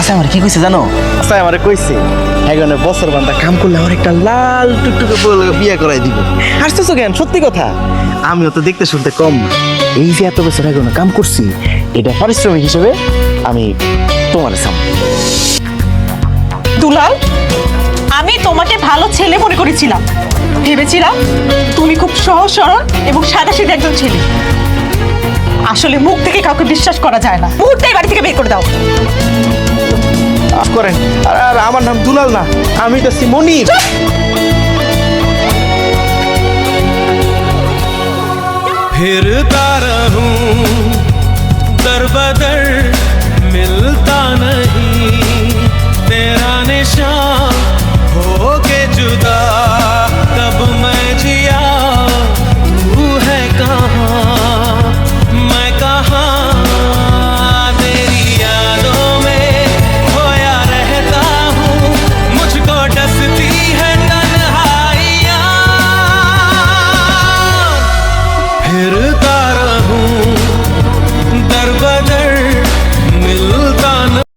চাচা আমার কি কইছে জানো? চাচা আমারে কইছে এখানে বছর বান্ধা কাম করলে আমার একটা লাল টুকটুকে বিয়ে করাই দিব। হাসতেছো কেন? সত্যি কথা। আমিও তো দেখতে শুনতে কম না। এই যে এত বছর আগে কাম করছি, এটা পারিশ্রমিক হিসেবে আমি তোমার সামনে। দুলাল, আমি তোমাকে ভালো ছেলে মনে করেছিলাম, ভেবেছিলাম তুমি খুব সহজ সরল এবং সাদাসিধে একজন ছেলে। আসলে মুখ থেকে কাউকে বিশ্বাস করা যায় না। মুহূর্তেই বাড়ি থেকে বের করে দাও। মাফ করেন, আর আমার নাম দুলাল না, আমি তো মনির। फिरता रहूं दर बदर